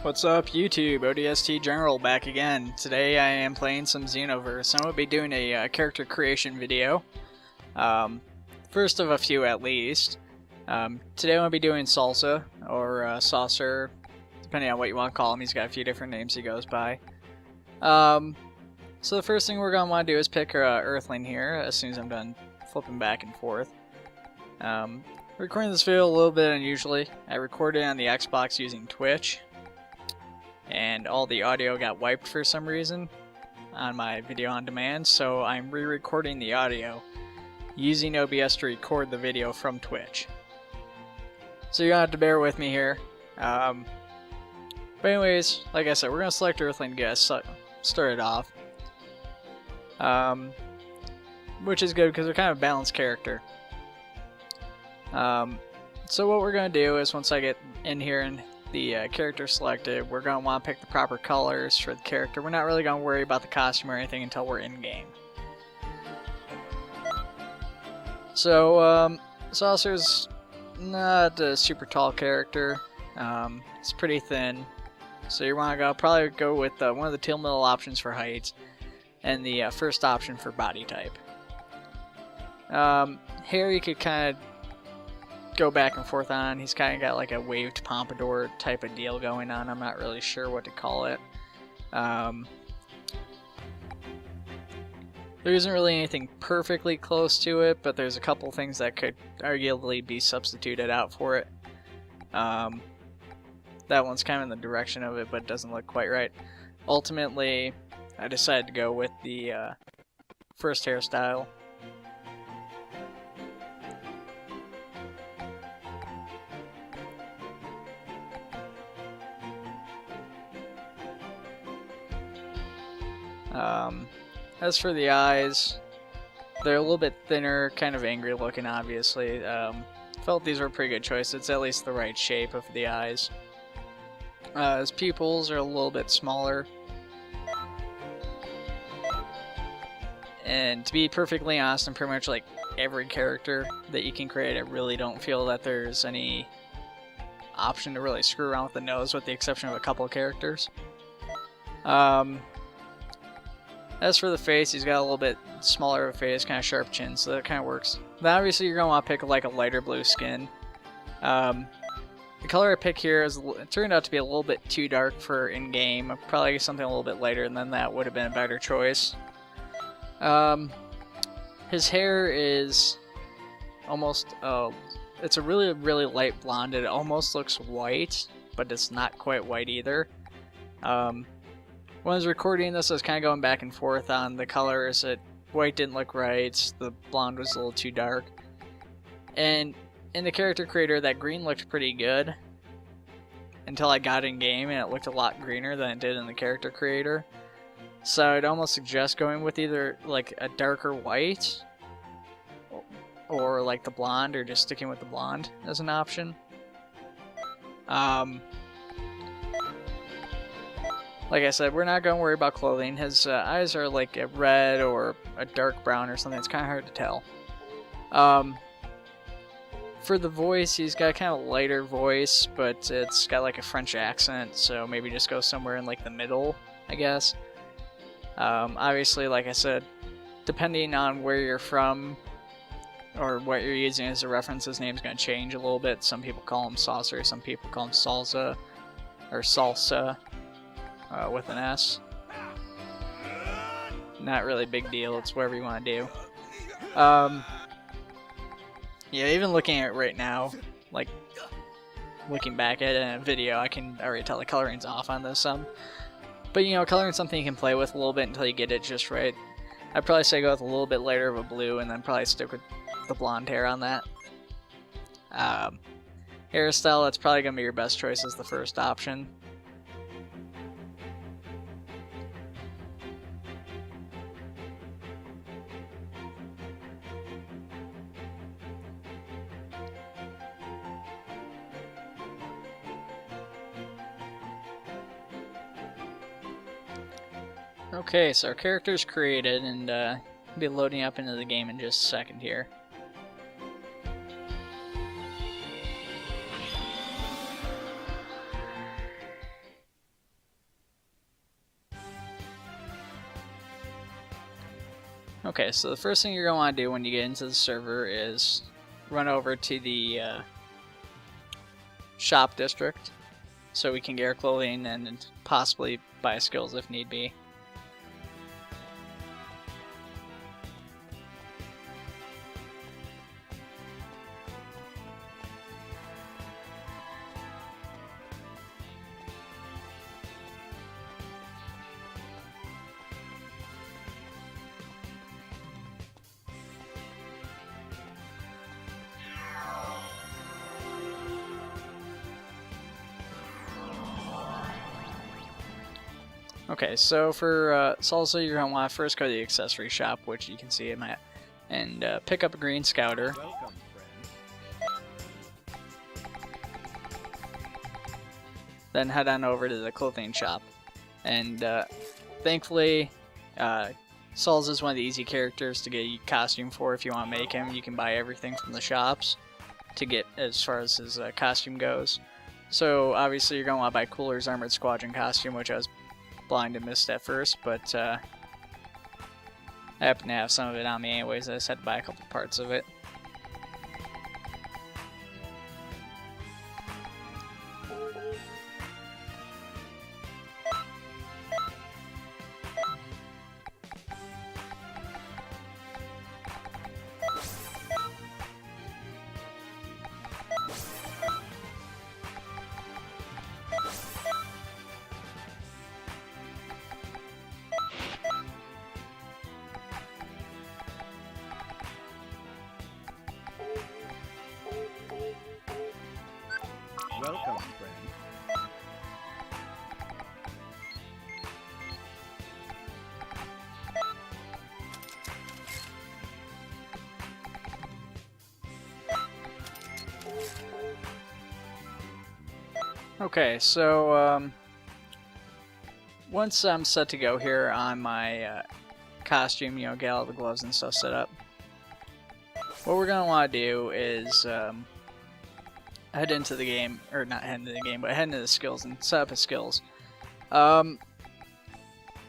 What's up YouTube, ODST General back again. Today I am playing some Xenoverse. I'm going to be doing a character creation video. First of a few at least. Today I'm going to be doing Salsa, or Saucer, depending on what you want to call him. He's got a few different names he goes by. So the first thing we're going to want to do is pick Earthling here, as soon as I'm done flipping back and forth. Recording this video a little bit unusually. I recorded it on the Xbox using Twitch, and all the audio got wiped for some reason on my video on demand, so I'm re-recording the audio using OBS to record the video from Twitch. So you're gonna have to bear with me here. But anyways, like I said, we're gonna select Earthling to get us started off. Which is good because they're kind of a balanced character. So what we're going to do is once I get in here and the character selected, we're going to want to pick the proper colors for the character. We're not really going to worry about the costume or anything until we're in game. So Saucer's not a super tall character. It's pretty thin. So you want to probably go with one of the teal middle options for height and the first option for body type. Hair you could kind of go back and forth on. He's kind of got like a waved pompadour type of deal going on. I'm not really sure what to call it. There isn't really anything perfectly close to it, but there's a couple things that could arguably be substituted out for it. That one's kind of in the direction of it, but doesn't look quite right. Ultimately, I decided to go with the first hairstyle. As for the eyes, they're a little bit thinner, kind of angry looking, obviously. Felt these were a pretty good choice. It's at least the right shape of the eyes. His pupils are a little bit smaller. And to be perfectly honest, in pretty much like every character that you can create, I really don't feel that there's any option to really screw around with the nose, with the exception of a couple of characters. As for the face, he's got a little bit smaller of a face, kind of sharp chin, so that kind of works. Then obviously you're going to want to pick like a lighter blue skin. The color I pick here it turned out to be a little bit too dark for in-game. Probably something a little bit lighter, and then that would have been a better choice. His hair is almost, it's a really, really light blonde. It almost looks white, but it's not quite white either. When I was recording this, I was kind of going back and forth on the colors. White didn't look right, the blonde was a little too dark. And in the character creator, that green looked pretty good until I got in game, and it looked a lot greener than it did in the character creator. So I'd almost suggest going with either like a darker white or like the blonde, or just sticking with the blonde as an option. Like I said, we're not going to worry about clothing. His eyes are like a red or a dark brown or something. It's kind of hard to tell. For the voice, he's got kind of a lighter voice, but it's got like a French accent, so maybe just go somewhere in like the middle, I guess. Obviously, like I said, depending on where you're from or what you're using as a reference, his name's going to change a little bit. Some people call him Saucer, some people call him Salsa, or Salsa. With an S. Not really a big deal, it's whatever you want to do. Yeah, even looking at it right now, like looking back at it in a video, I can already tell the coloring's off on this some. But you know, coloring's something you can play with a little bit until you get it just right. I'd probably say go with a little bit lighter of a blue, and then probably stick with the blonde hair on that. Hairstyle, that's probably going to be your best choice as the first option. Okay, so our character's created, and we'll be loading up into the game in just a second here. Okay, so the first thing you're going to want to do when you get into the server is run over to the shop district so we can get our clothing and possibly buy skills if need be. Okay, so for salsa, you're going to want to first go to the accessory shop, which you can see I'm at, and pick up a green scouter. Welcome, friend. Then head on over to the clothing shop. And thankfully, Salz is one of the easy characters to get a costume for if you want to make him. You can buy everything from the shops to get as far as his costume goes. So obviously you're going to want to buy Cooler's Armored Squadron costume, which I was blind and missed at first, but I happen to have some of it on me anyways. I just had to buy a couple parts of it. Welcome, friend. Okay, so once I'm set to go here on my costume, you know, get all the gloves and stuff set up, what we're going to want to do is head into the game, or not head into the game, but head into the skills and set up his skills. Now,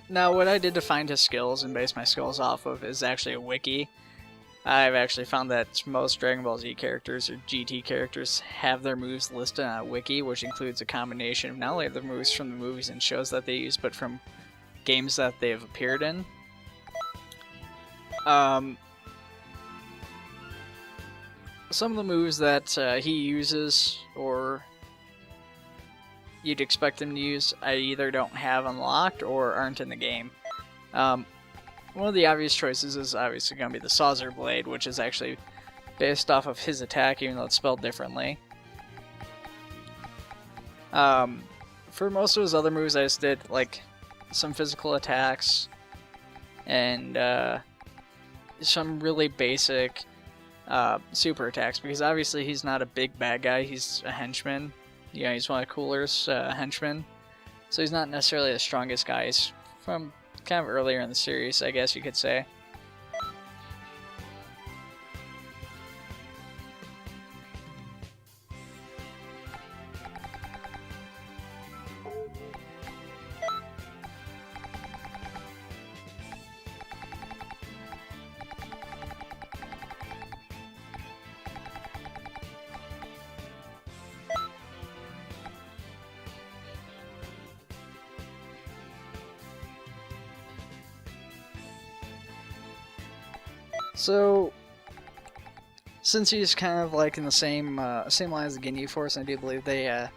what I did to find his skills and base my skills off of is actually a wiki. I've actually found that most Dragon Ball Z characters or GT characters have their moves listed on a wiki, which includes a combination of not only the moves from the movies and shows that they use, but from games that they have appeared in. Some of the moves that he uses, or you'd expect him to use, I either don't have unlocked or aren't in the game. One of the obvious choices is obviously going to be the Saucer Blade, which is actually based off of his attack, even though it's spelled differently. For most of his other moves, I just did like some physical attacks and some really basic super attacks, because obviously he's not a big bad guy, he's a henchman. You know, he's one of Cooler's henchmen, so he's not necessarily the strongest guy. He's from kind of earlier in the series, I guess you could say. So, since he's kind of like in the same line as the Ginyu Force, I do believe they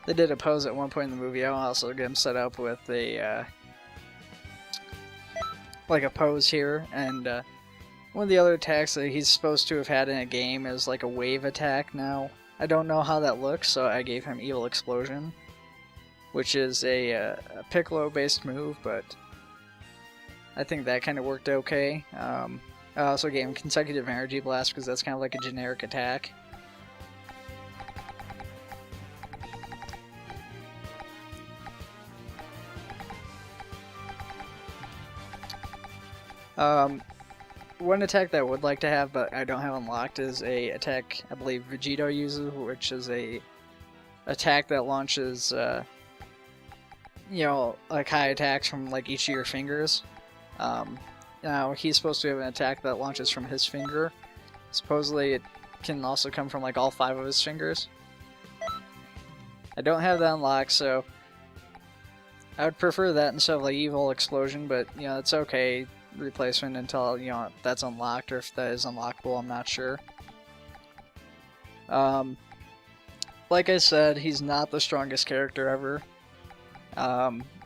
did a pose at one point in the movie. I'll also get him set up with a like a pose here, and one of the other attacks that he's supposed to have had in a game is like a wave attack. Now, I don't know how that looks, so I gave him Evil Explosion, which is a Piccolo-based move, but I think that kind of worked okay. I also gave him Consecutive Energy Blast because that's kind of like a generic attack. One attack that I would like to have, but I don't have unlocked, is a attack I believe Vegito uses, which is a attack that launches, you know, like high attacks from like each of your fingers. Now, he's supposed to have an attack that launches from his finger. Supposedly, it can also come from like all 5 of his fingers. I don't have that unlocked, so I would prefer that instead of like Evil Explosion, but you know, it's okay replacement until, you know, that's unlocked, or if that is unlockable, I'm not sure. Like I said, he's not the strongest character ever.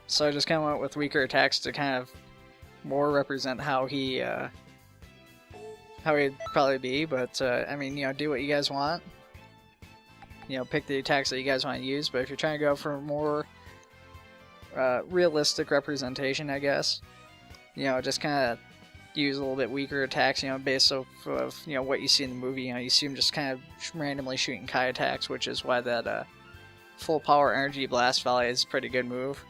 So I just kind of went with weaker attacks to kind of more represent how he'd probably be, but I mean, you know, do what you guys want. You know, pick the attacks that you guys want to use, but if you're trying to go for more realistic representation, I guess, you know, just kind of use a little bit weaker attacks, you know, based off of, you know, what you see in the movie. You know, you see him just kind of randomly shooting Kai attacks, which is why that full power energy blast volley is a pretty good move.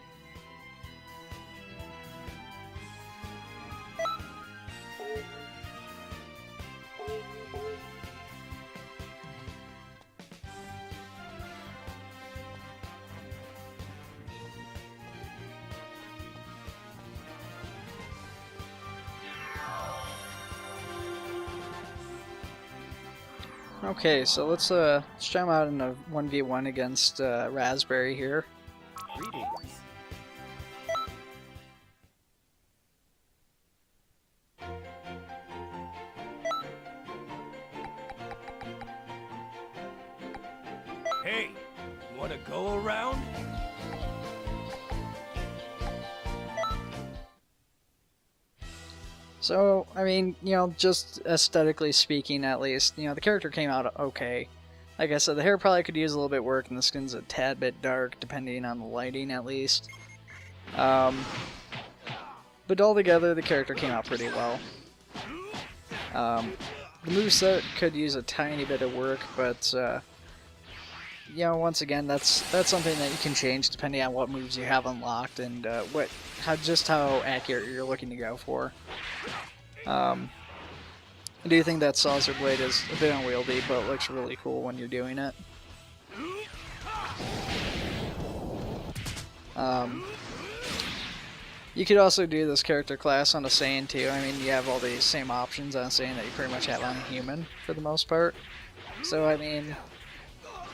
Okay, so let's try him out in a 1v1 against Raspberry here. Greetings. Hey, wanna go around? So, I mean, you know, just aesthetically speaking at least, you know, the character came out okay. Like I said, the hair probably could use a little bit of work, and the skin's a tad bit dark, depending on the lighting at least. But altogether, the character came out pretty well. The moveset could use a tiny bit of work, but, you know, once again, that's something that you can change depending on what moves you have unlocked and how accurate you're looking to go for. I do think that Saucer Blade is a bit unwieldy, but it looks really cool when you're doing it. You could also do this character class on a Saiyan too. I mean, you have all the same options on Saiyan that you pretty much have on a human for the most part. So, I mean,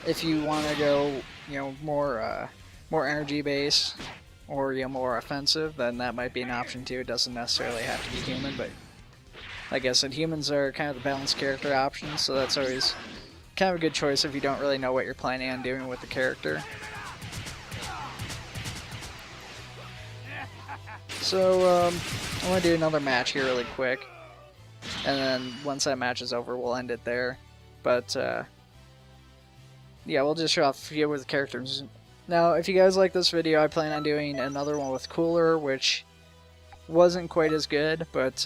if you want to go, you know, more energy based or, you know, more offensive, then that might be an option too. It doesn't necessarily have to be human, but like I said, humans are kind of the balanced character options, so that's always kind of a good choice if you don't really know what you're planning on doing with the character. So, I want to do another match here really quick, and then once that match is over, we'll end it there. But, yeah, we'll just show off a few with the characters. Now, if you guys like this video, I plan on doing another one with Cooler, which wasn't quite as good, but,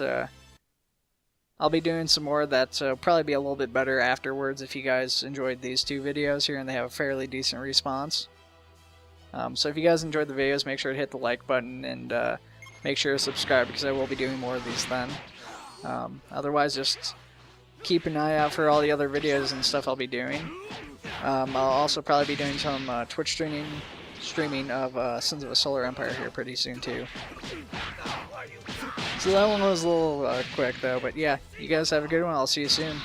I'll be doing some more that will probably be a little bit better afterwards if you guys enjoyed these 2 videos here and they have a fairly decent response. So if you guys enjoyed the videos, make sure to hit the like button and make sure to subscribe, because I will be doing more of these then. Otherwise, just keep an eye out for all the other videos and stuff I'll be doing. I'll also probably be doing some Twitch streaming of Sins of a Solar Empire here pretty soon too. So that one was a little quick though, but yeah, you guys have a good one. I'll see you soon.